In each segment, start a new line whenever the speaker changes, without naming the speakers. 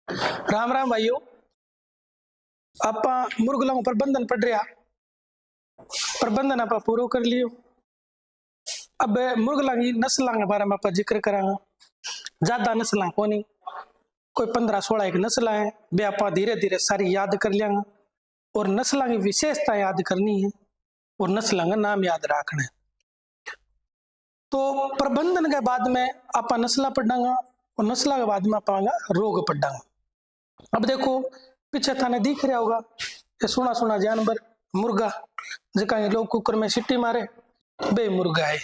राम राम भाइयों। आप मुर्गला प्रबंधन पढ़ रहा प्रबंधन आप पूरा कर लियो। अब मुर्गला की नस्लों के बारे में आप जिक्र करांगा। ज्यादा नस्ल को नहीं, कोई 15-16 एक नस्ल है, वे आप धीरे धीरे सारी याद कर लेंगे और नस्लों की विशेषता याद करनी है और नस्लों का नाम याद रखना है। तो प्रबंधन के बाद में आप नस्ल पढ़ांगा और नस्ल के बाद में आप रोग पढ़ांगा। अब देखो पीछे थाने दिख रहा होगा ये सुना सुना जानवर मुर्गा, जिका लोग कुकर में सीटी मारे बे मुर्गा है।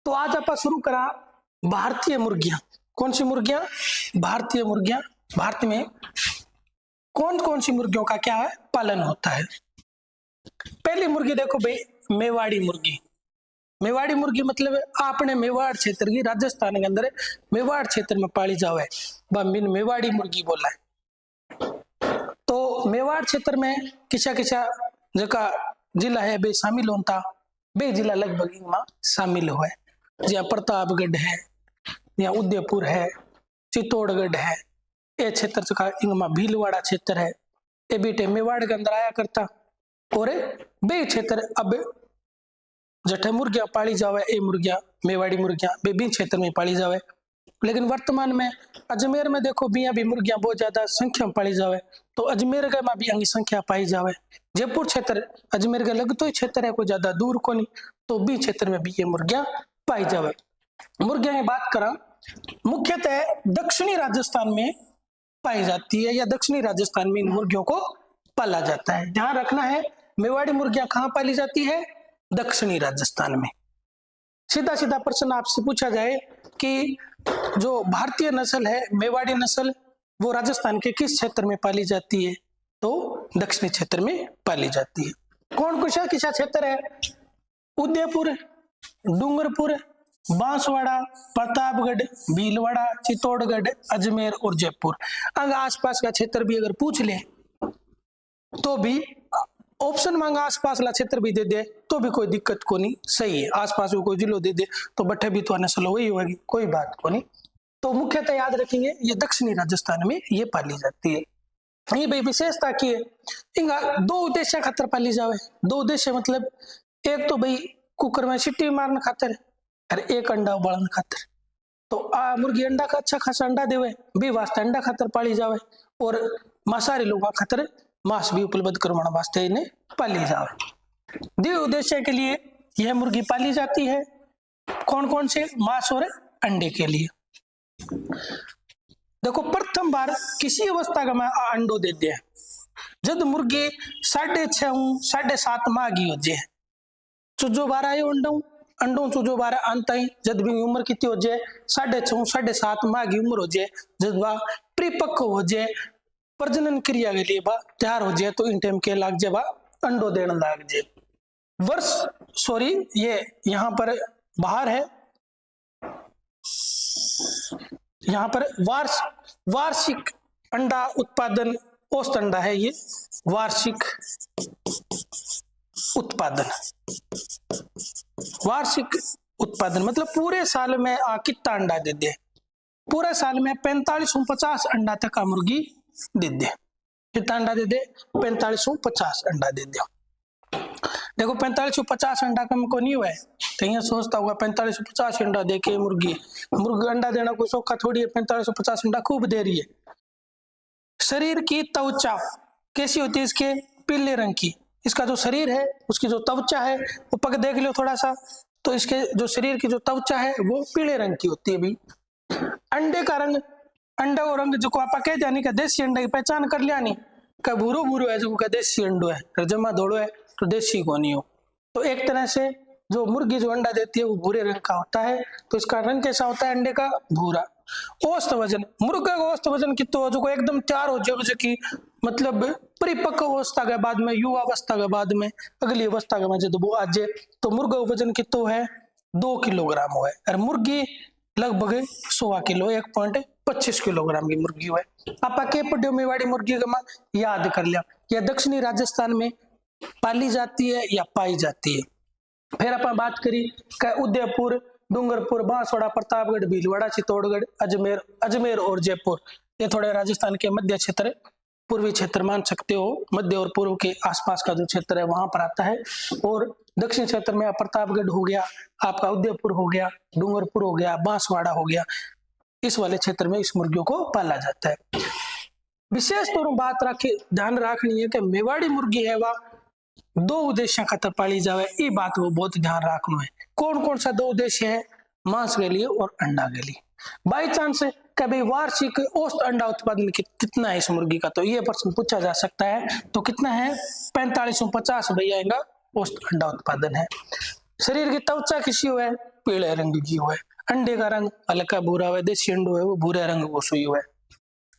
तो आज आप शुरू करा भारतीय मुर्गियां। कौन सी मुर्गियां? भारतीय मुर्गियां। भारत में कौन कौन सी मुर्गियों का क्या है पालन होता है। पहली मुर्गी देखो भाई, मेवाड़ी मुर्गी। मेवाड़ी मुर्गी मतलब आपने मेवाड़ क्षेत्र की, राजस्थान के अंदर मेवाड़ क्षेत्र में पाली जावे, बिन मेवाड़ी मुर्गी बोला है। तो मेवाड़ क्षेत्र में किसा किसा जका जिला है बे शामिल होता, बे जिला लगभग इनमें शामिल हुए, जहाँ प्रतापगढ़ है, यहाँ उदयपुर है, चित्तौड़गढ़ है, ये क्षेत्र का इनमें भीलवाड़ा क्षेत्र है, ये बीटे मेवाड़ के अंदर आया करता। और बे क्षेत्र अब जठे मुर्गियां पाली जावे, ये मुर्गियां मेवाड़ी मुर्गियां बे क्षेत्र में पाली जावे। लेकिन वर्तमान में अजमेर में देखो बिया भी मुर्गियां बहुत ज्यादा संख्या में पाली जावे, तो अजमेर के में भी अंगी संख्या पाई जावे। जयपुर क्षेत्र अजमेर के लगतो ही क्षेत्र है, कोई ज्यादा दूर को नहीं, तो बी क्षेत्र में भी ये मुर्गियां पाई जावे। मुर्गियां की बात करा मुख्यतः दक्षिणी राजस्थान में पाई जाती है, या दक्षिणी राजस्थान में इन मुर्गियों को पाला जाता है। ध्यान रखना है मेवाड़ी मुर्गियां कहाँ पाली जाती है? दक्षिणी राजस्थान में। सीधा सीधा प्रश्न आपसे पूछा जाए कि जो भारतीय नस्ल है मेवाड़ी नस्ल, वो राजस्थान के किस क्षेत्र में पाली जाती है? तो दक्षिणी क्षेत्र में पाली जाती है। कौन कुछ किसा क्षेत्र है? उदयपुर, डूंगरपुर, बांसवाड़ा, प्रतापगढ़, भीलवाड़ा, चित्तौड़गढ़, अजमेर और जयपुर। अगर आसपास का क्षेत्र भी अगर पूछ ले तो भी ऑप्शन मांगा आसपास वाला क्षेत्र भी दे दे तो भी कोई दिक्कत को नहीं, सही है। आसपास को कोई जिलो दे दे तो बट्ठे भी तो नस्ल वही होगी, कोई बात को नहीं। तो मुख्यतः याद रखेंगे ये दक्षिणी राजस्थान में ये पाली जाती है। ये भाई विशेषता की है, इनका दो उद्देश्य खातर पाली जावे। दो उद्देश्य मतलब एक तो भाई कुकर में सीटी मारने खातर और एक अंडा उबालने खातर। तो आ मुर्गी अंडा का अच्छा खासा अंडा देवे भी वास्ते अंडा खातर पाली जावे, और मांसाहारी लोगों खातर मांस भी उपलब्ध करवाने वास्ते इन्हें पाली जावे। द्वि उद्देश्य के लिए यह मुर्गी पाली जाती है। कौन कौन से? मांस और अंडे के लिए। देखो प्रथम बार किसी अवस्था का मैं अंडो दे दिया जब मुर्गी 6.5-7.5 माह की हो जाए, चुजो बार आयो अंडो चुजो बार अंत ही जब भी उम्र कितनी हो जाए 6.5-7.5 माह की उम्र हो जाए, जब वह परिपक्व हो जाए, प्रजनन क्रिया के लिए बा तैयार हो जाए, तो इन टाइम के लाग जाए बा अंडो देने लाग जाए। वर्ष सॉरी ये यहाँ पर बाहर है, यहाँ पर वार्षिक अंडा उत्पादन औसत अंडा है, ये वार्षिक उत्पादन। वार्षिक उत्पादन मतलब पूरे साल में कितना अंडा दे दे? पूरे साल में 45-50 अंडा तक का मुर्गी दे दे। कितना अंडा दे दे? 45-50 अंडा दे दे। देखो 45-50 अंडा कम को नहीं हुआ है, तो ये सोचता होगा 45-50 अंडा दे के मुर्गी अंडा देना कोई सौखा थोड़ी है। 45-50 अंडा खूब दे रही है। शरीर की त्वचा कैसी होती है इसके? पीले रंग की। इसका जो शरीर है उसकी जो त्वचा है वो पग देख लो थोड़ा सा, तो इसके जो शरीर की जो त्वचा है वो पीले रंग की होती है। भी अंडे का रंग, अंडा और रंग जो आप कह जानी का देसी अंडा की पहचान कर लिया नहीं, का भूरो भूरो है जो का देसी अंडो है, जमा धोड़ो है तो देसी को नहीं हो। तो एक तरह से जो मुर्गी जो अंडा देती है वो भूरे रंग का होता है। तो इसका रंग कैसा होता है अंडे का? भूरा। औसत वजन मुर्गा का औसत वजन कितना हो जो एकदम तैयार हो जाए कि मतलब परिपक्व अवस्था के बाद में, युवा अवस्था के बाद में, अगली अवस्था के में जब वो आ जाए तो मुर्गा वजन कितना है? 2 किलोग्राम हो है, और मुर्गी लगभग 100 किलो 1.25 किलोग्राम की मुर्गी है। आप के पढ़ो मेवाड़ी मुर्गी का याद कर लिया, यह दक्षिणी राजस्थान में पाली जाती है या पाई जाती है। फिर अपन बात करी उदयपुर, डूंगरपुर, बांसवाड़ा, प्रतापगढ़, भीलवाड़ा, चित्तौड़गढ़, अजमेर और जयपुर, ये थोड़े राजस्थान के मध्य क्षेत्र, पूर्वी क्षेत्र मान सकते हो, मध्य और पूर्व के आसपास का जो क्षेत्र है वहां पर आता है। और दक्षिण क्षेत्र में प्रतापगढ़ हो गया, आपका उदयपुर हो गया, डूंगरपुर हो गया, बांसवाड़ा हो गया, इस वाले क्षेत्र में इस मुर्गियों को पाला जाता है। विशेष तौर पर बात रखे ध्यान रखनी है कि मेवाड़ी मुर्गी है वह दो उद्देश्य खातर पाली जावे, ये बात वो बहुत ध्यान रखना है। कौन कौन सा दो उद्देश्य है? मांस के लिए और अंडा के लिए। बाई चांस कभी वार्षिक औसत अंडा उत्पादन कितना है इस मुर्गी का, तो ये प्रश्न पूछा जा सकता है। तो कितना है? 4550 भैया इनका औसत अंडा उत्पादन है। शरीर की त्वचा किसी हो है? पीले रंग की हो है। अंडे का रंग हल्का भूरा है, देसी अंडो है वो भूरे रंग को सुई है।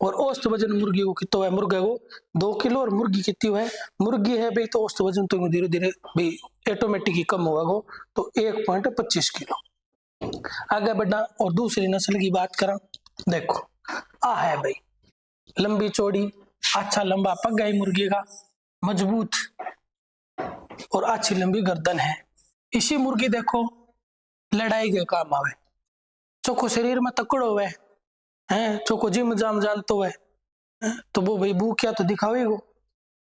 और औसत वजन मुर्गी को कितना है? मुर्गे को 2 किलो और मुर्गी कितनी है? मुर्गी है भाई तो औसत वजन तो धीरे धीरे भाई ऑटोमेटिक ही कम होगा वो, तो 1.25 किलो। आगे बढ़ना और दूसरी नस्ल की बात करा, देखो आ है भाई लंबी चौड़ी, अच्छा लंबा पग है मुर्गी का, मजबूत और अच्छी लंबी गर्दन है। इसी मुर्गी देखो लड़ाई के काम आवे, चोखो शरीर में तकड़ो हुए है, चोखो जिम जाम जानतो है, तो वो भाई भूखिया तो दिखावेगो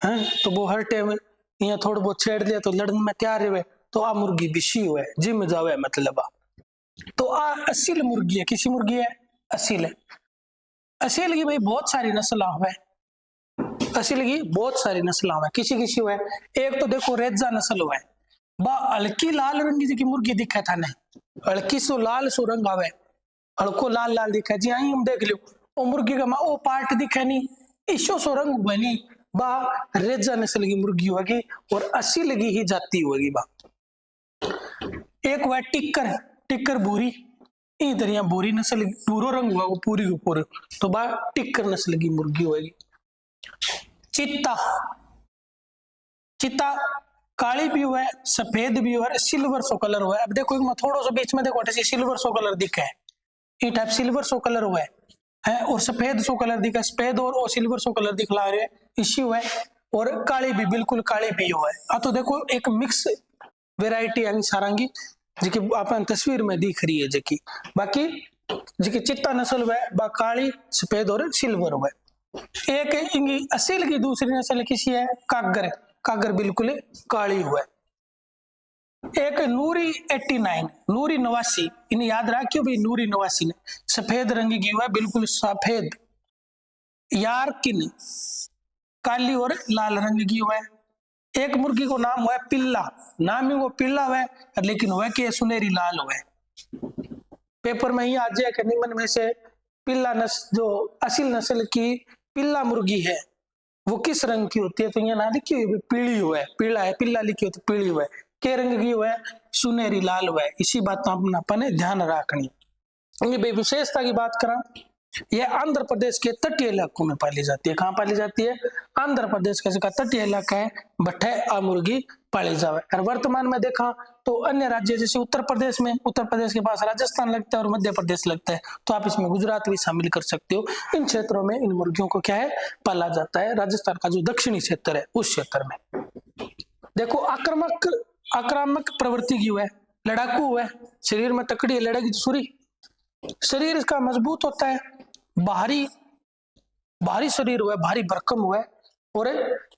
है, तो वो हर टाइम यहाँ थोड़ा बहुत छेड़ दिया तो लड़ने में तैयार रहे, तो आ मुर्गी बिशी हुए जिम जावे मतलब। तो आ असील मुर्गी है, किसी मुर्गी है? असील है। असील की भाई बहुत सारी नस्ल है, असील की बहुत सारी नस्ल है, किसी किसी है। एक तो देखो रेजा नस्ल है, बा हल्की लाल रंग की मुर्गी दिखे था नहीं, हल्की सो लाल सो रंग आवे, हल्को लाल लाल दिखे जी, आई हम देख लो ओ मुर्गी का ओ पार्ट दिखे नहीं, ईशो सो रंग हुआ नहीं, बा रेजा नस्ल की मुर्गी होगी और असील की ही जाती होगी बा। एक वह टिक्कर, टिक्कर भूरी, इधर यहाँ भूरी नस्ल पूरो रंग हुआ वो पूरी को पूरे, तो बा टिक्कर नस्ल की मुर्गी होगी। चित्ता, चित्ता काली भी हुआ है, सफेद भी हुआ है, सिल्वर सो कलर हुआ है। अब देखो मैं थोड़ा सा बीच में देखो सिल्वर सो कलर दिखा है, ये टाइप सिल्वर सो कलर हुआ है और सफेद सो कलर दिखा, सफेद और सिल्वर सो कलर दिखला रहे इसी हुआ है। और काली भी, बिल्कुल काली भी हुआ है। तो देखो एक मिक्स वेराइटी यानी सारंगी जी अपन तस्वीर में दिख रही है जी। बाकी जी चित्ता नस्ल हुआ है काली सफेद और सिल्वर हुआ है। एक इनकी असील की दूसरी नस्ल किसी है? कागर, कागर बिल्कुल काली हुआ है। एक नूरी 89, नूरी 89, इन्हें याद रखियो भाई, नूरी 89 ने सफेद रंग की हुआ है, बिल्कुल सफेद। यार्किन काली और लाल रंग की हुआ है। एक मुर्गी को नाम हुआ है पिल्ला, नाम ही वो पिल्ला हुआ है, लेकिन हुआ कि सुनहरी लाल हुआ है। पेपर में ही आ जाए कि निम्न में से पिल्ला नस्ल जो असील नस्ल की पिल्ला मुर्गी है वो किस रंग की होती है? तो यहाँ ना लिखी हुई पीली हुआ है, पीला है, पिल्ला लिखी होती पीली हुआ है, के रंग की हुआ है? सुनहरी लाल हुआ है। इसी बात का अपन ध्यान रखनी है। विशेषता की बात करा, यह आंध्र प्रदेश के तटीय इलाकों में पाली जाती है। कहाँ पाली जाती है? आंध्र प्रदेश का तटीय इलाका है, बठे आ मुर्गी पाली जावे। और वर्तमान में देखा तो अन्य राज्य जैसे उत्तर प्रदेश में, उत्तर प्रदेश के पास राजस्थान लगता है और मध्य प्रदेश लगता है, तो आप इसमें गुजरात भी शामिल कर सकते हो। इन क्षेत्रों में इन मुर्गियों को क्या है? पाला जाता है। राजस्थान का जो दक्षिणी क्षेत्र है उस क्षेत्र में देखो आक्रामक प्रवृत्ति की हुआ है, लड़ाकू हुआ है, शरीर में तकड़ी है, लड़ाई छुरी, शरीर इसका मजबूत होता है, भारी शरीर हुआ है, भारी भरकम हुआ है और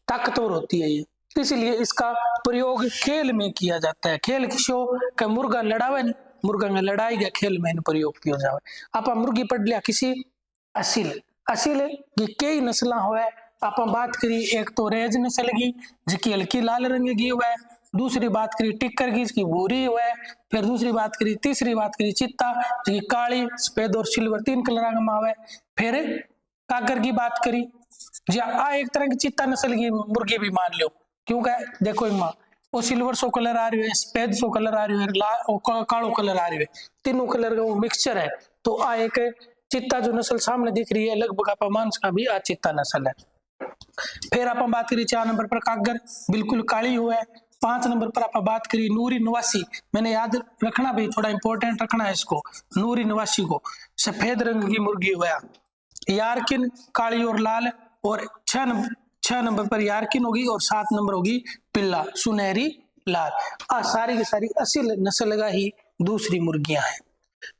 ताकतवर होती है ये, इसलिए इसका प्रयोग खेल में किया जाता है। खेल किसो का मुर्गा लड़ावे नहीं, मुर्गा में लड़ाई गया खेल में प्रयोग किया जावे। आप मुर्गी पढ़ लिया किसी असील, असील की कई नस्ल हुआ। आप बात करी एक तो रेज नस्ल की जिसकी हल्की लाल रंग की हुआ है, दूसरी बात करी टिक्कर की इसकी भूरी हुआ है, फिर दूसरी बात करी, तीसरी बात करी चित्ता जिसकी काली सफेद और सिल्वर 3 कलर का हुआ है, फिर काकर की बात करी जी आ एक तरह की चित्ता नस्ल की मुर्गी भी मान लो, क्योंकि देखो इमा वो सिल्वर सो कलर आ रही है, सफेद सो कलर आ रही है, कालो कलर आ रही है, तीनों कलर का वो मिक्सचर है। तो आ एक चित्ता जो नस्ल सामने दिख रही है लगभग आप मांस का भी आ चित्ता नस्ल है। फिर आप बात करी 4 नंबर पर कागर बिल्कुल काली हुआ है। 5 नंबर पर आप बात करी नूरी 89, मैंने याद रखना भाई, थोड़ा इंपॉर्टेंट रखना है इसको, नूरी 89 को सफेद रंग की मुर्गी हुआ। यार्किन काली और लाल, और 6 नंबर पर यार्किन होगी और 7 नंबर होगी पिल्ला सुनहरी लाल। सारी की सारी असील नस्ल का ही दूसरी मुर्गियां हैं।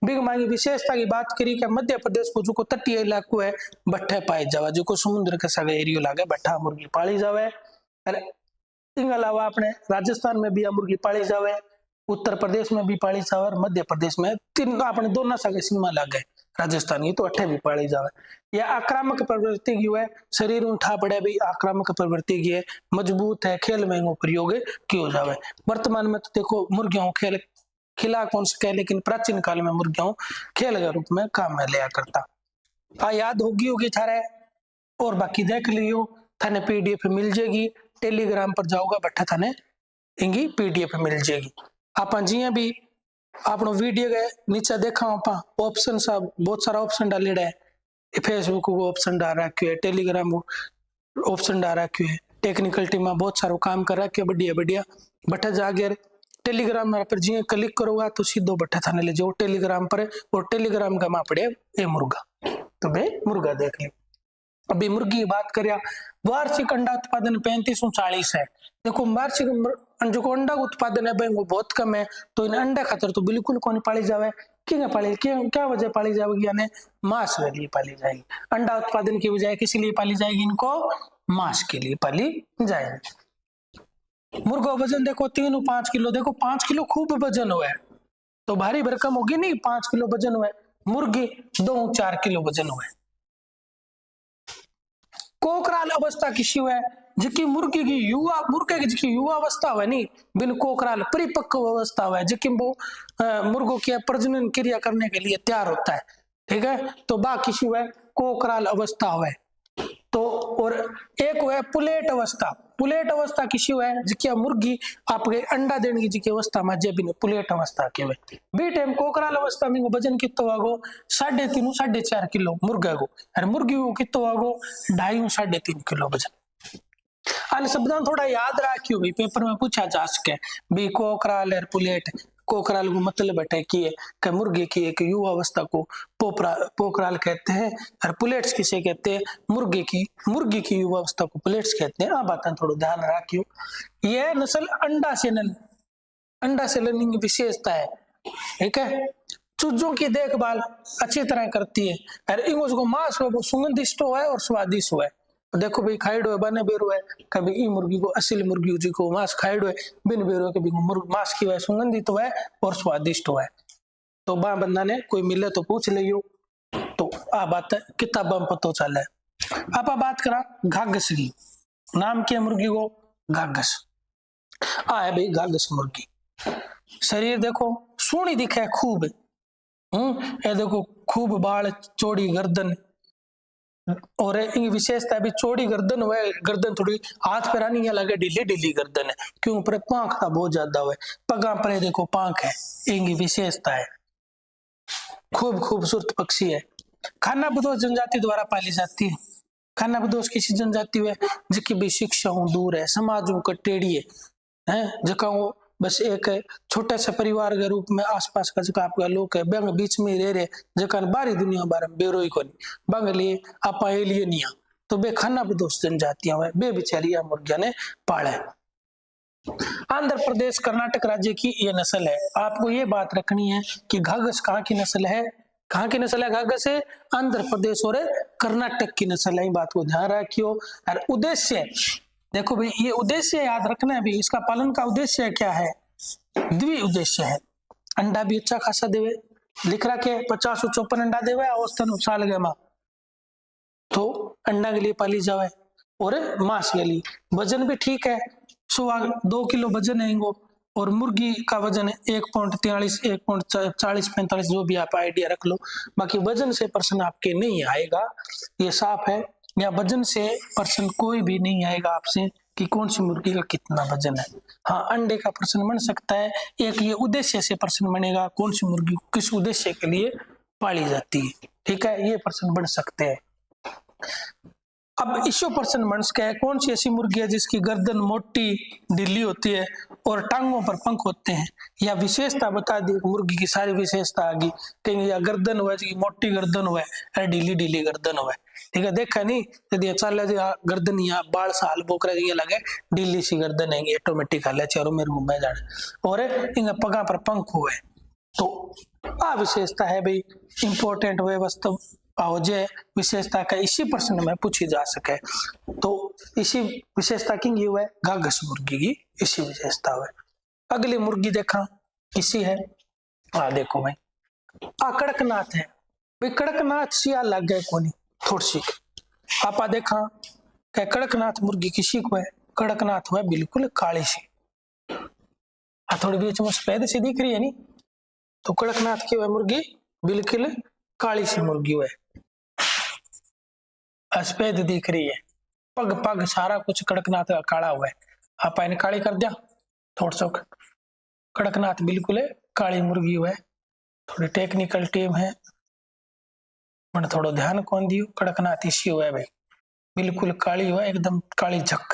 बिग मांगी विशेषता की बात करी कि मध्य प्रदेश को जो तटीय इलाको है बट्ठे पाई जावे, जो समुद्र के सगे एरियो लागे बट्ठा मुर्गी पाली जावे। इन अलावा अपने राजस्थान में भी मुर्गी पाली जावे, उत्तर प्रदेश में भी पाली जावे और मध्य प्रदेश में तीन अपने दोनों सगे सीमा लागे राजस्थान की तो अठे भी पाली जावे। यह आक्रामक प्रवृत्ति की है, शरीर उठा पड़े भी आक्रामक प्रवृत्ति की है, मजबूत है, खेल में प्रयोग किया जावे। वर्तमान में तो देखो मुर्गियों खेल खिला कौन से कहे, लेकिन प्राचीन काल में मुर्गियों खेल के रूप में काम में लिया करता। याद होगी थारे, और बाकी देख लियो, थाने पीडीएफ मिल जाएगी, टेलीग्राम पर जाओगा बट्ठा थाने इंगी पीडीएफ मिल जाएगी। आप जिया भी आपनो वीडियो के नीचे देखा आप ऑप्शन सा बहुत सारा ऑप्शन डालेड़ा है, फेसबुक को ऑप्शन डाल रखियो है, टेलीग्राम को ऑप्शन डाल रखियो है, टेक्निकल टीम में बहुत सारो काम कर रखियो बढ़िया बढ़िया। बट्ठा जाके टेलीग्राम पर जिया क्लिक करोगा तो सीधो बट्ठा थाने ले जाओ टेलीग्राम पर, और टेलीग्राम का माँ पड़े ए मुर्गा, तो बे मुर्गा देख ले। अभी मुर्गी की बात करिया, वार्षिक अंडा उत्पादन 3540 है। देखो वार्षिक जो अंडा उत्पादन है वो बहुत कम है, तो इन अंडा खातर तो बिल्कुल कौन पाली जावे, क्या वजह पाली जाएगी, यानी मांस के लिए पाली जाएगी। अंडा उत्पादन की बजाय किस लिए पाली जाएगी, इनको मांस के लिए पाली जाएगी। मुर्गा वजन देखो 3-5 किलो, देखो 5 किलो खूब वजन हुआ है, तो भारी भरकम होगी नहीं, 5 किलो वजन हुआ है। मुर्गी 2-4 किलो वजन हुआ है। कोकराल अवस्था किसी है, जिकी मुर्गी की मुर्गे की जिकी युवा अवस्था है नहीं, बिन कोकराल परिपक्व अवस्था है, जिकी वो मुर्गों की प्रजनन क्रिया करने के लिए तैयार होता है, ठीक है। तो बा किसी है कोकराल अवस्था है। तो और एक है पुलेट अवस्था, पुलेट अवस्था किसी है जिकी मुर्गी आपके अंडा देने की जिकी अवस्था में जे बिन पुलेट अवस्था के वे बी टाइम कोकराल अवस्था में वजन कितो आगो 3.5-4.5 किलो मुर्गा को, और मुर्गी को कितो आगो 2.5-3.5 किलो वजन। आने शब्द थोड़ा याद रखियो भाई, पेपर में पूछा जा सके भी कोकराल और पुलेट। कोकराल को मतलब है कि मुर्गे की एक युवा अवस्था को पोकराल कहते हैं, और पुलेट्स किसे कहते हैं, मुर्गी की युवा अवस्था को पुलेट्स कहते हैं। आ बातें थोड़ा ध्यान रखियो। यह नस्ल अंडा सेलन की विशेषता है, ठीक है। चूजों की देखभाल अच्छी तरह करती है, और इनको मांस वो सुगंधिष्ट है और स्वादिष्ट है। देखो भाई खाइडो है बने बेरो है, कभी ई मुर्गी को असली मुर्गी जी को मांस खाइडो है बिन बेरो है, कभी मांस की है सुगंधित है और स्वादिष्ट है। तो बा बंदा ने कोई मिले तो पूछ लियो, तो आ बात किताबा में पतो चले। आप बात करा घाघस की, नाम क्या मुर्गी को, घाघस। है भाई घाघस मुर्गी। शरीर देखो सोनी दिखे खूब, ये देखो खूब बाल, चौड़ी गर्दन, और इनकी विशेषता भी चौड़ी गर्दन हुआ, गर्दन थोड़ी हाथ पैर नहीं लगे, ढीली ढीली गर्दन है, क्यों पर पांख का बहुत ज्यादा हुआ, पगा पर देखो पांख है, इनकी विशेषता है। खूब खूबसूरत पक्षी है। खाना बदोश जनजाति द्वारा पाली जाती है। खाना बदोश किसी जनजाति है जिसकी भी शिक्षा दूर है, समाजों का टेढ़ी है, जका वो बस एक छोटे से परिवार के रूप में आसपास का जगह आपका लोग है बंग बीच में रह रहे, जकान बारी दुनिया बारे में बेरोई को बंग लिए आपा एलियनिया, तो बे खाना बदोश जनजातियां हुए बे बेचारिया मुर्गिया ने पाले। आंध्र प्रदेश कर्नाटक राज्य की ये नस्ल है। आपको ये बात रखनी है कि घाघस कहाँ की नस्ल है, कहाँ की नस्ल है घाघस है, आंध्र प्रदेश और कर्नाटक की नस्ल है। बात को ध्यान रखियो। और उद्देश्य देखो भाई, ये उद्देश्य याद रखना है भी, इसका पालन का उद्देश्य क्या है, द्वि उद्देश्य है। अंडा भी अच्छा खासा देवे, लिख रखे 50-54 अंडा देवे औसतन साल के मां, तो अंडा के लिए पाली जावे, और मांस के लिए वजन भी ठीक है, 2 किलो वजन है इनको, और मुर्गी का वजन है 1.43 1.40-45, जो भी आप आइडिया रख लो। बाकी वजन से प्रश्न आपके नहीं आएगा, ये साफ है। या वजन से प्रश्न कोई भी नहीं आएगा आपसे कि कौन सी मुर्गी का कितना वजन है। हाँ, अंडे का प्रश्न बन सकता है, एक ये उद्देश्य से प्रश्न बनेगा, कौन सी मुर्गी किस उद्देश्य के लिए पाली जाती है, ठीक है, ये प्रश्न बन सकते हैं। अब इश्यू पर्सन बन सके है, कौन सी ऐसी मुर्गी है जिसकी गर्दन मोटी ढीली होती है और टांगों पर पंख होते हैं, या विशेषता बता दी, मुर्गी की सारी विशेषता आ गई, कहीं या गर्दन हुआ जी मोटी गर्दन हुआ है, ढीली ढीली गर्दन हुआ है, ठीक है। देखा नहीं यदि चल गर्दन या बाल साल बोकरा ये लगे ढीली सी गर्दन है, ऑटोमेटिक हाल चारों मेरे घूमे जाने, और इन पगा पर पंख हुए, तो आ विशेषता है भाई इंपॉर्टेंट व्यवस्था आओ जे विशेषता का इसी प्रश्न में पूछी जा सके। तो इसी विशेषता की है गागस मुर्गी की इसी विशेषता है। अगली मुर्गी देखा इसी है, देखो भाई आ कड़कनाथ है भाई। कड़कनाथ सी अलग है कोनी थोड़ी सी आपा देखा क्या कड़कनाथ मुर्गी किसी को है, कड़कनाथ हुआ बिल्कुल काली सी, थोड़ी बीच में सफेद सी दिख रही है नी, तो कड़कनाथ की वह मुर्गी बिल्कुल काली सी मुर्गी है, सफेद दिख रही है, पग पग सारा कुछ कड़कनाथ का काला हुआ है। आप इन्हें काली कर दिया थोड़ा सा, कड़कनाथ बिल्कुल काली मुर्गी हुआ है। थोड़ी टेक्निकल टीम है मैंने थोड़ा ध्यान कौन दियो, कड़कनाथ इसी हुआ है भाई, बिल्कुल काली हुआ एकदम काली झक,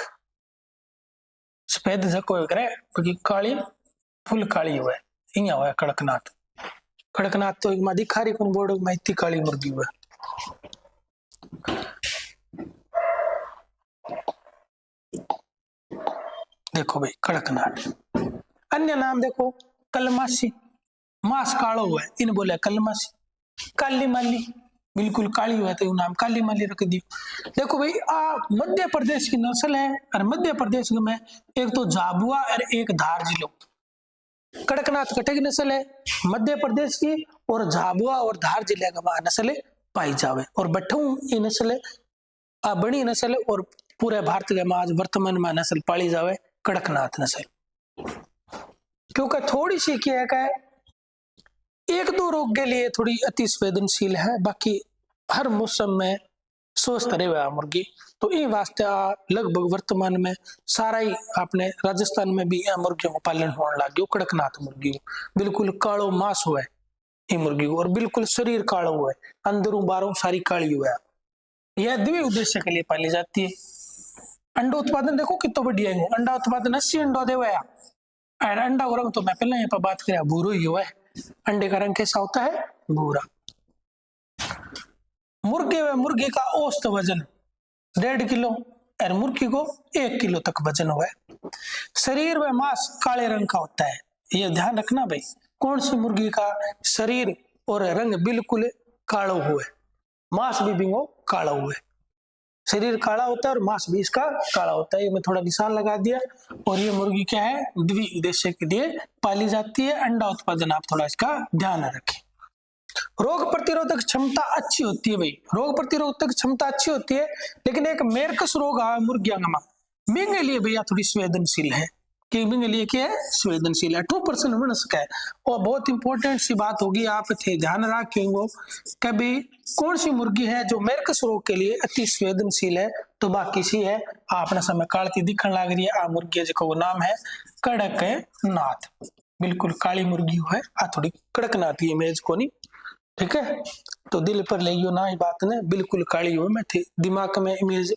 सफेद झक हो करे बाकी काली फुल काली हुआ है, इया हुआ है कड़कनाथ। कड़कनाथ तो एक दिखा रही कौन बोर्ड में इतनी काली मुर्गी हुआ। देखो भाई कड़कनाथ। अन्य नाम देखो कलमासी, मांस कालो हुआ है इन बोले कलमासी। काली माली बिल्कुल काली हुआ है तो नाम काली माली रख दियो। देखो भाई आ मध्य प्रदेश की नस्ल है और मध्य प्रदेश में एक तो झाबुआ और एक धार जिलो। कड़कनाथ कटे की नस्ल है मध्य प्रदेश की और झाबुआ और धार जिले का नस्ल पाई जावे और बठू ये नस्ल बड़ी नस्ल और पूरे भारत के आज वर्तमान में नस्ल पाली जावे कड़कनाथ नस्ल। क्योंकि थोड़ी सी क्या है एक दो रोग के लिए थोड़ी अति संवेदनशील है, बाकी हर मौसम में स्वस्थ रहे मुर्गी। तो इन वास्ते लगभग वर्तमान में सारा ही अपने राजस्थान में भी मुर्गियों का पालन होने लग गया। कड़कनाथ मुर्गी बिल्कुल कालो मांस हुआ है ये मुर्गी और बिल्कुल शरीर कालो हुआ है, अंदरों बाहरों सारी काली हुआ है। यह द्वि उद्देश्य के लिए पाली जाती है। अंडा उत्पादन देखो कितना बढ़िया है, अंडा उत्पादन 80 अंडा दे हुआ है। अंडा का रंग तो मैं पहले यहाँ पर बात करें भूरो ही हुआ है, अंडे का रंग कैसा होता है भूरा। मुर्गे व मुर्गे का औसत वजन 1.5 किलो और मुर्गी को 1 किलो तक वजन हुआ है। शरीर व मांस काले रंग का होता है, ये ध्यान रखना भाई कौन सी मुर्गी का शरीर और रंग बिल्कुल कालो हुआ है, मांस भी बिंगो काला हुआ है। शरीर काला होता है और मांस भी इसका काला होता है। ये मैं थोड़ा निशान लगा दिया। और ये मुर्गी क्या है द्वि उद्देश्य के लिए पाली जाती है। अंडा उत्पादन आप थोड़ा इसका ध्यान रखें। रोग प्रतिरोधक क्षमता अच्छी होती है भाई, रोग प्रतिरोधक क्षमता अच्छी होती है, लेकिन एक मेरकस रोग है मुर्गियां में बिंगे लिए भैया थोड़ी संवेदनशील है कि बिंगे लिए क्या है संवेदनशील है 2% बन सका है। और बहुत इंपॉर्टेंट सी बात होगी आप थे ध्यान रखेंगे कभी कौन सी मुर्गी है जो मेरकस रोग के लिए अति संवेदनशील है, तो बाकी सी है आपने समय कालती दिखने लग रही है आ मुर्गी जो नाम है कड़कनाथ, बिल्कुल काली मुर्गी है आ थोड़ी कड़कनाथ इमेज को नहीं, ठीक है। तो दिल पर ले ना ही बात ने बिल्कुल काली हो मैं थी दिमाग में इमेज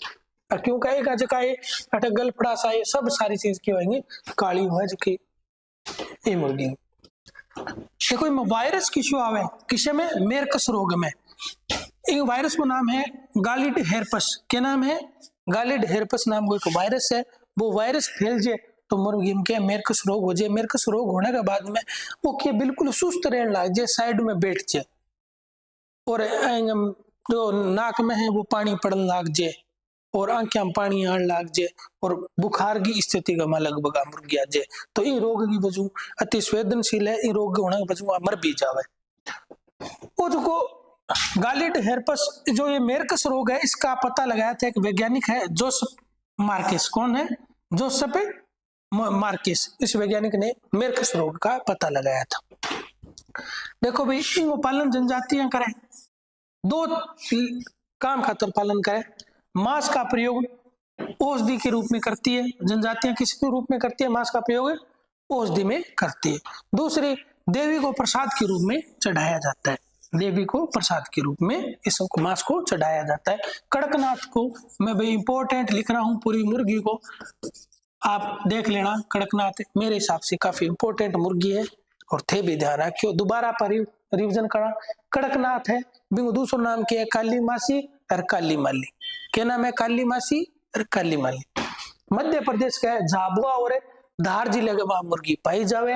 क्यों कहेगा जकाए अटक गलफड़ा सा ये सब सारी चीज की होंगी काली हो जकी ये मुर्गी। देखो इनमें वायरस किसु आवे किसे में मेरकस रोग में, एक वायरस को नाम है गालिड हेरपस। क्या नाम है गालिड हेरपस नाम को एक वायरस है। वो वायरस फैल जाए तो मुर्गी में क्या मेरकस रोग हो जाए। मेरकस रोग होने के बाद में वो क्या बिल्कुल सुस्त रहने लग जाए, साइड में बैठ जाए और जो नाक में है वो पानी पड़ने लग जाए और आंखें में पानी आने लग जाए और बुखार की स्थिति का लगभग मुर्गी आ जाए। तो इन रोग की वजह अति संवेदनशील है, इन रोग होने की वजह मर भी जावे। वो जो गालिड हेरपस जो ये मेरकस रोग है इसका पता लगाया था एक वैज्ञानिक है जोसेफ मार्केस। कौन है जोसेफ मार्केस, इस वैज्ञानिक ने मेरकस रोग का पता लगाया था। देखो भाई इनको पालन जनजातियां करें, दो काम खातर पालन करें। मांस का प्रयोग औषधि के रूप में करती है, जनजातियां किस रूप में करती है मांस का प्रयोग औषधि में करती है। दूसरी देवी को प्रसाद के रूप में चढ़ाया जाता है, देवी को प्रसाद के रूप में इस मांस को चढ़ाया जाता है। कड़कनाथ को मैं भाई इंपॉर्टेंट लिख रहा हूं, पूरी मुर्गी को आप देख लेना। कड़कनाथ मेरे हिसाब से काफी इंपॉर्टेंट मुर्गी है और थे भी ध्यान रखियो दोबारा पर रिविजन करा। कड़कनाथ है बिंगो दूसरा नाम क्या है काली मासी और काली माली। क्या नाम है काली मासी और काली माली। मध्य प्रदेश का है झाबुआ और धार जिले के वहां मुर्गी पाई जावे।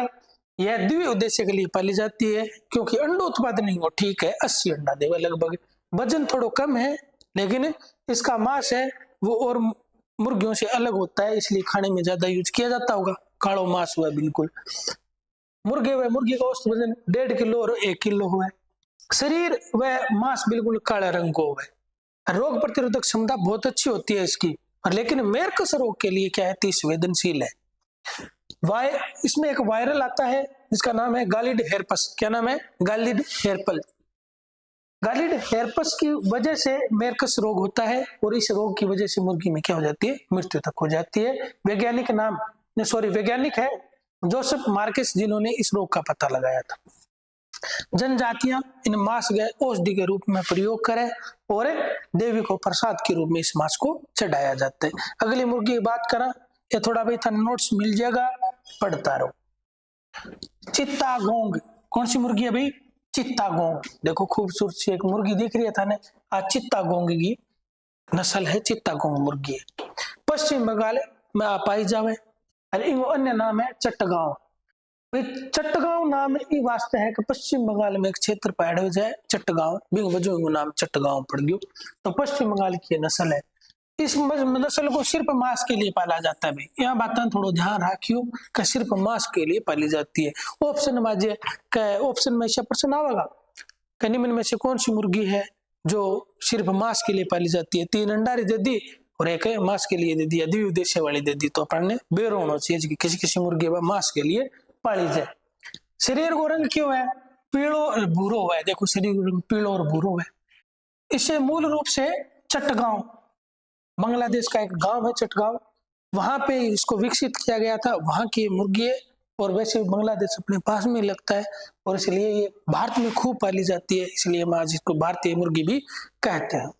यह द्वि उद्देश्य के लिए पाली जाती है क्योंकि अंडो उत्पादन नहीं हो ठीक है 80 अंडा देवे लगभग। वजन थोड़ा कम है लेकिन इसका मांस है वो और मुर्गियों से अलग होता है, इसलिए खाने में ज्यादा यूज किया जाता होगा। कालो मांस हुआ बिल्कुल। मुर्गी का औसत वजन 1.5 किलो और 1 किलो हुआ। शरीर व मांस बिल्कुल काले रंग को हुआ। रोग प्रतिरोधक क्षमता बहुत अच्छी होती है इसकी, और लेकिन मेरकस रोग के लिए क्या है, अति संवेदनशील है। इसमें एक वायरल आता है जिसका नाम है गालिड हेरपस। क्या नाम है? गालिड हेरपस। गालिड हेरपस की वजह से मेरकस रोग होता है, और इस रोग की वजह से मुर्गी में क्या हो जाती है, मृत्यु तक हो जाती है। वैज्ञानिक है जोसेफ मार्केस, जिन्होंने इस रोग का पता लगाया था। जनजातियां इन मांस गए औषधि के रूप में प्रयोग करें और देवी को प्रसाद के रूप में इस मांस को चढ़ाया जाता है। अगली मुर्गी की बात करा, ये थोड़ा भाई था नोट्स मिल जाएगा, पढ़ता रहो। चित्तागोंग कौन सी मुर्गी है भाई? चित्तागोंग। देखो खूबसूरत सी एक मुर्गी दिख रही है थाने, आज चित्तागोंग की नस्ल है, चित्तागोंग मुर्गी है। पश्चिम बंगाल में आप पाई जावे, अन्य नाम है चट्टगांव। चट्टगांव नाम ई वास्ते है कि पश्चिम बंगाल में एक क्षेत्र पैड हो जाए चट्टगांव, बिंग वजह नाम चट्टगांव पड़ गयो, तो पश्चिम बंगाल की नस्ल है। इस नस्ल को सिर्फ मांस के लिए पाला जाता है भाई, यहाँ बातें थोड़ा ध्यान रखियो कि सिर्फ मांस के लिए पाली जाती है। ऑप्शन में से प्रश्न आवेगा कि निम्न में से कौन सी मुर्गी है जो सिर्फ मांस के लिए पाली जाती है? 3 अंडारी दे दी और एक मांस के लिए दे दिया, द्विउद्देश्य वाली दे दी, तो अपन ने बेरो होना चाहिए कि किसी किसी मुर्गी मांस के लिए पाली जाए। शरीर को रंग क्यों है? पीलो और भूरो है। देखो शरीर को रंग पीलो और भूरो है। इसे मूल रूप से चट्टगांव, बांग्लादेश का एक गांव है चट्टगांव, वहां पे इसको विकसित किया गया था। वहां की मुर्गी है, और वैसे बांग्लादेश अपने पास में लगता है, और इसलिए ये भारत में खूब पाली जाती है, इसलिए हम आज इसको भारतीय मुर्गी भी कहते हैं।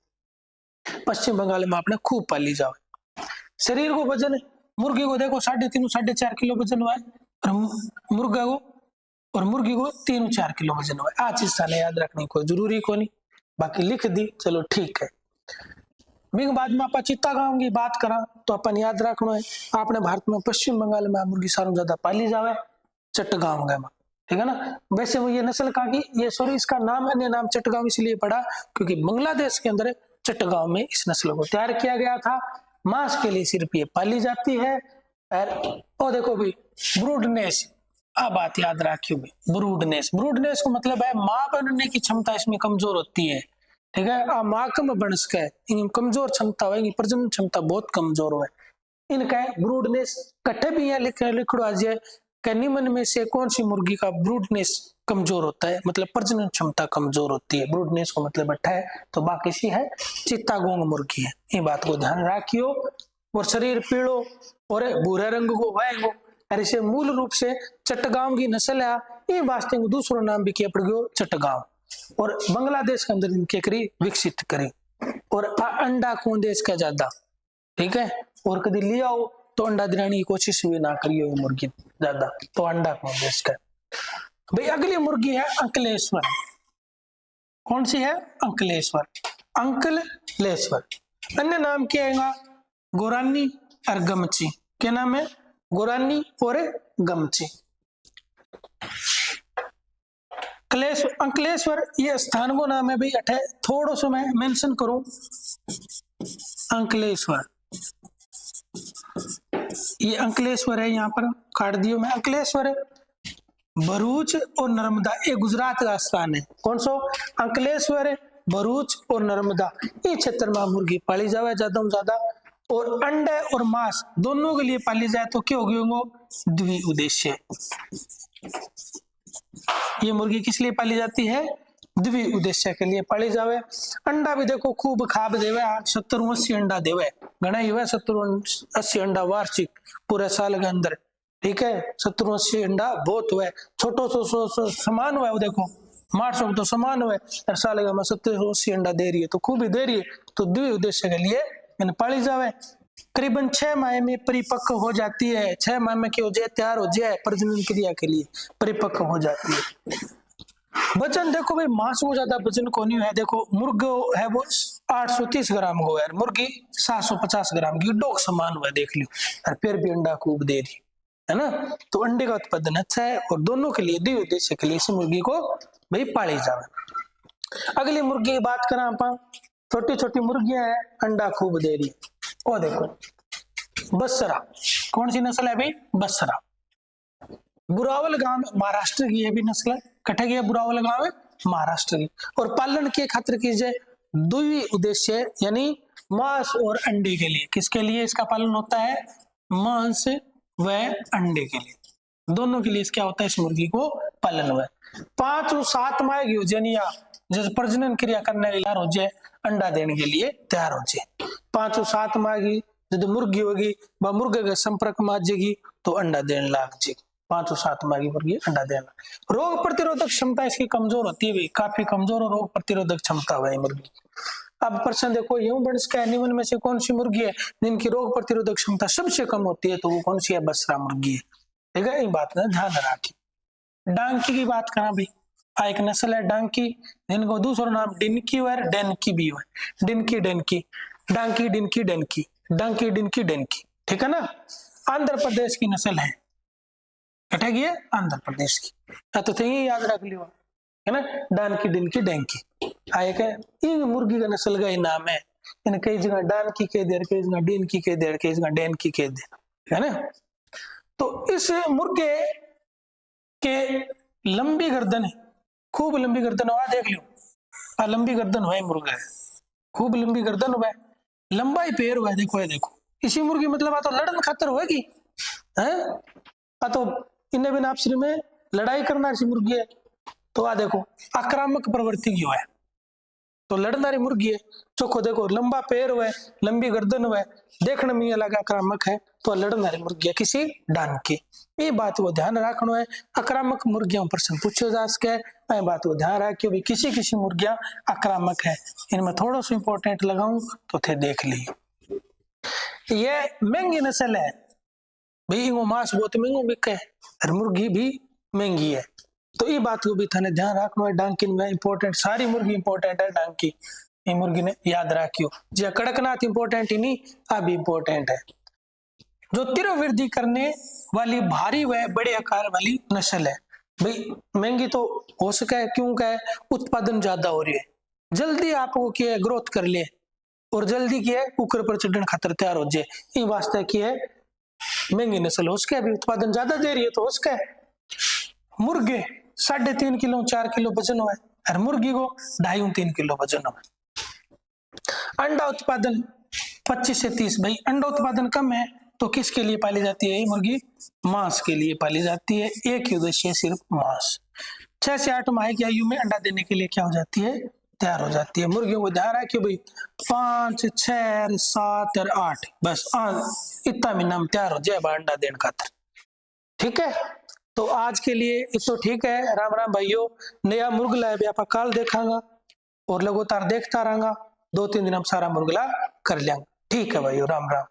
पश्चिम बंगाल में आपने खूब पाली जाए। शरीर को वजन, मुर्गी को देखो 3.5 4.5 किलो वजन हुआ है, और मुर्गी को 3-4 किलो वजन हुआ है। आज चीज साले याद रखने को जरूरी को नहीं, बाकी लिख दी चलो ठीक है। बिंग बाद में आप चित्तागांव की बात करा तो अपन याद रखना है, आपने भारत में पश्चिम बंगाल में मुर्गी सारों ज्यादा पाली जावे चट्टगांव में, ठीक है ना। वैसे वो ये नस्ल कहा कि ये सॉरी इसका नाम अन्य नाम चट्टगांव इसलिए पड़ा क्योंकि बांग्लादेश के अंदर चट्टगांव में इस नस्ल को तैयार किया गया था। मांस के लिए सिर्फ ये पाली जाती है। और देखो भाई ब्रूडनेस, आ बात याद रखियो भाई, ब्रूडनेस को मतलब है मां बनने की क्षमता इसमें कमजोर होती है, ठीक है। मां कम बन सके, कमजोर क्षमता है, प्रजनन क्षमता बहुत कमजोर है इनका। ब्रूडनेस कट्ठे भी है लिखो आज निम्न में से कौन सी मुर्गी का ब्रूडनेस कमजोर होता है, मतलब प्रजनन क्षमता कमजोर होती है। ब्रूडनेस को मतलब अट्ठा है, तो बाकी सी है चित्तागोंग मुर्गी है, ये बात को ध्यान रखियो। और शरीर पीलो और भूरे रंग को है, और इसे मूल रूप से चट्टगांव की नस्ल है, ये वास्ते को दूसरा नाम भी किया पड़ गयो चट्टगांव, और बांग्लादेश के अंदर इनके करी विकसित करी। और अंडा कौन देश का ज्यादा, ठीक है, और कभी ले आओ तो अंडा दिलाने की कोशिश भी ना करियो मुर्गी ज्यादा, तो अंडा कौन देश का। भाई अगली मुर्गी है अंकलेश्वर। कौन सी है? अंकलेश्वर। अन्य नाम क्या है? गोरानी और गमची। क्या नाम है? गोरानी और गमची। अंकलेश्वर ये स्थान को नाम है भाई, अठे थोड़ा सा मैं मेंशन करूं। अंकलेश्वर, ये अंकलेश्वर है, यहाँ पर काट दियो मैं। अंकलेश्वर भरूच और नर्मदा, ये गुजरात का स्थान है। कौन सो? अंकलेश्वर, भरूच और नर्मदा, ये क्षेत्र में मुर्गी पाली जावे ज्यादा से ज्यादा। और अंडे और मांस दोनों के लिए पाली जाए तो क्या होगी? द्विउद्देश्य। ये मुर्गी किस लिए पाली जाती है? द्विउद्देश्य के लिए पाली जावे। अंडा भी देखो खूब खाब देवे, 70-80 अंडा देवे, घना ही 70-80 अंडा वार्षिक पूरे साल के अंदर, ठीक है। 70-80 अंडा बहुत हुए, छोटो सो समान हुआ, देखो मार्च तो समान हुए, साल का 70-80 अंडा दे रही है, तो खूब ही दे रही है, तो द्विउद्देश्य के लिए मैंने पाली जावे। करीबन 6 माह में परिपक्व हो जाती है। 6 माह में क्या हो जाए? तैयार हो जाए, प्रजनन क्रिया के लिए परिपक्व हो जाती है। वजन देखो भाई, मांस को ज्यादा वजन को नहीं है। देखो मुर्गो है वो 830 ग्राम को है, मुर्गी 750 ग्राम की, डॉग समान हुआ देख लियो, और फिर भी अंडा खूब दे रही। है ना। तो अंडे का उत्पादन अच्छा है और दोनों के लिए, द्वि उद्देश्य के लिए इस मुर्गी को भाई पाली जावे। अगली मुर्गी की बात करें आप, छोटी छोटी मुर्गियां हैं, अंडा खूब दे रही। ओ देखो बसरा, कौन सी नस्ल है भाई? बसरा। बुरावल गांव महाराष्ट्र की ये भी नस्ल है। कटे गया बुरावल गांव है महाराष्ट्र की। और पालन के खातिर कीजिए द्वि उद्देश्य, यानी मांस और अंडे के लिए। किसके लिए इसका पालन होता है? मांस व अंडे के लिए, दोनों के लिए क्या होता है? इस मुर्गी को पालन हुआ। 5 और 7 माह की योजनिया जैसे प्रजनन क्रिया करने के लिए हो जाए, अंडा देने के लिए तैयार हो जाए। 5 और 7 माह की जो मुर्गी होगी वह मुर्गे के संपर्क में आ जाएगी तो अंडा देने लग जाएगी। 5 और 7 माह की मुर्गी अंडा देना। रोग प्रतिरोधक क्षमता इसकी कमजोर होती है भाई, काफी कमजोर और रोग प्रतिरोधक क्षमता है मुर्गी। अब प्रश्न देखो, यूं बंस का एनिमल में से कौन सी मुर्गी है जिनकी रोग प्रतिरोधक क्षमता सबसे कम होती है? तो वो कौन सी है? बसरा मुर्गी है। ठीक है, इन बात का ध्यान रखिए। डांकी की बात करा भाई, एक नस्ल है डांकी, जिनको दूसरा नाम डिनकी और डेनकी भी है। डिनकी डेनकी, डांकी डिनकी डेनकी, डांकी डिनकी डेनकी। ठीक है ना। आंध्र प्रदेश की नस्ल है, कटेगी है आंध्र प्रदेश की। तो यही याद रख लियो, है ना। डानकी डिनकी डेंकी आएगा। इन मुर्गी का नस्ल का ही नाम है। इन कई जगह डानकी कह दे, कई जगह डिनकी कह दे, कई जगह डेनकी कह दे, है ना। तो इस मुर्गे के लंबी गर्दन है, खूब लंबी गर्दन हुआ, देख लो लंबी गर्दन हुआ मुर्गा है, खूब लंबी गर्दन हुआ है, लंबा ही पैर हुआ है। देखो ये देखो, इसी मुर्गी मतलब आ तो लड़न खातर होगी है, आ तो इन्हें बिना आपसी में लड़ाई करना ऐसी मुर्गी है। तो आ देखो आक्रामक प्रवृत्ति की है, तो लड़नारी मुर्गी है। चोखो देखो, लंबा पैर हुआ है, लंबी गर्दन हुआ है, देखने में अलग आक्रामक है, तो लड़नारी मुर्गी है किसी डान की। ये बात को ध्यान रखना है। आक्रामक मुर्गियों प्रश्न पूछो जा सके, ये बात को ध्यान रखियो भी किसी किसी मुर्गियां आक्रामक है। इनमें थोड़ा सा इंपॉर्टेंट लगाऊं तो थे देख ली। ये महंगी नस्ल है भाई, इनको मांस बहुत महंगो बिके है और मुर्गी भी महंगी है। तो ये बात को भी थाने ध्यान रखना है। डांकिन में इंपॉर्टेंट, सारी मुर्गी इंपॉर्टेंट है, डांकी ये मुर्गी ने याद रखियो। जो कड़कनाथ इंपॉर्टेंट ही नहीं, आ भी इंपॉर्टेंट है। जो तीव्र वृद्धि करने वाली भारी व बड़े आकार वाली नस्ल है भाई, महंगी तो हो सके, क्यों कहे? उत्पादन ज्यादा हो रही है, जल्दी आपको क्या ग्रोथ कर ले और जल्दी क्या है कुकर पर चढ़ने खातर तैयार हो जाए, ये वास्ते की है महंगी नस्ल हो सके। अभी उत्पादन ज्यादा दे रही है तो हो सके। मुर्गे 3.5 किलो 4 किलो वजन हुआ है और मुर्गी को 2.5-3 किलो वजन हुआ है। अंडा उत्पादन 25 से 30, भाई अंडा उत्पादन कम है तो किसके लिए पाली जाती है ये मुर्गी? मांस के लिए पाली जाती है। एक ही उद्देश्य है, सिर्फ मांस। 6 से 8 माह की आयु में अंडा देने के लिए क्या हो जाती है? तैयार हो जाती है। मुर्गियों को ध्यान रखिए भाई, 5, 6, 7 और 8 बस इतना महीना में तैयार हो जाए अंडा देने खातर। ठीक है, तो आज के लिए तो ठीक है। राम राम भाइयों, नया मुर्गला है आप काल देखांगा और लगातार देखता रहूंगा, 2-3 दिन हम सारा मुर्गला कर लेंगे। ठीक है भाइयों, राम राम।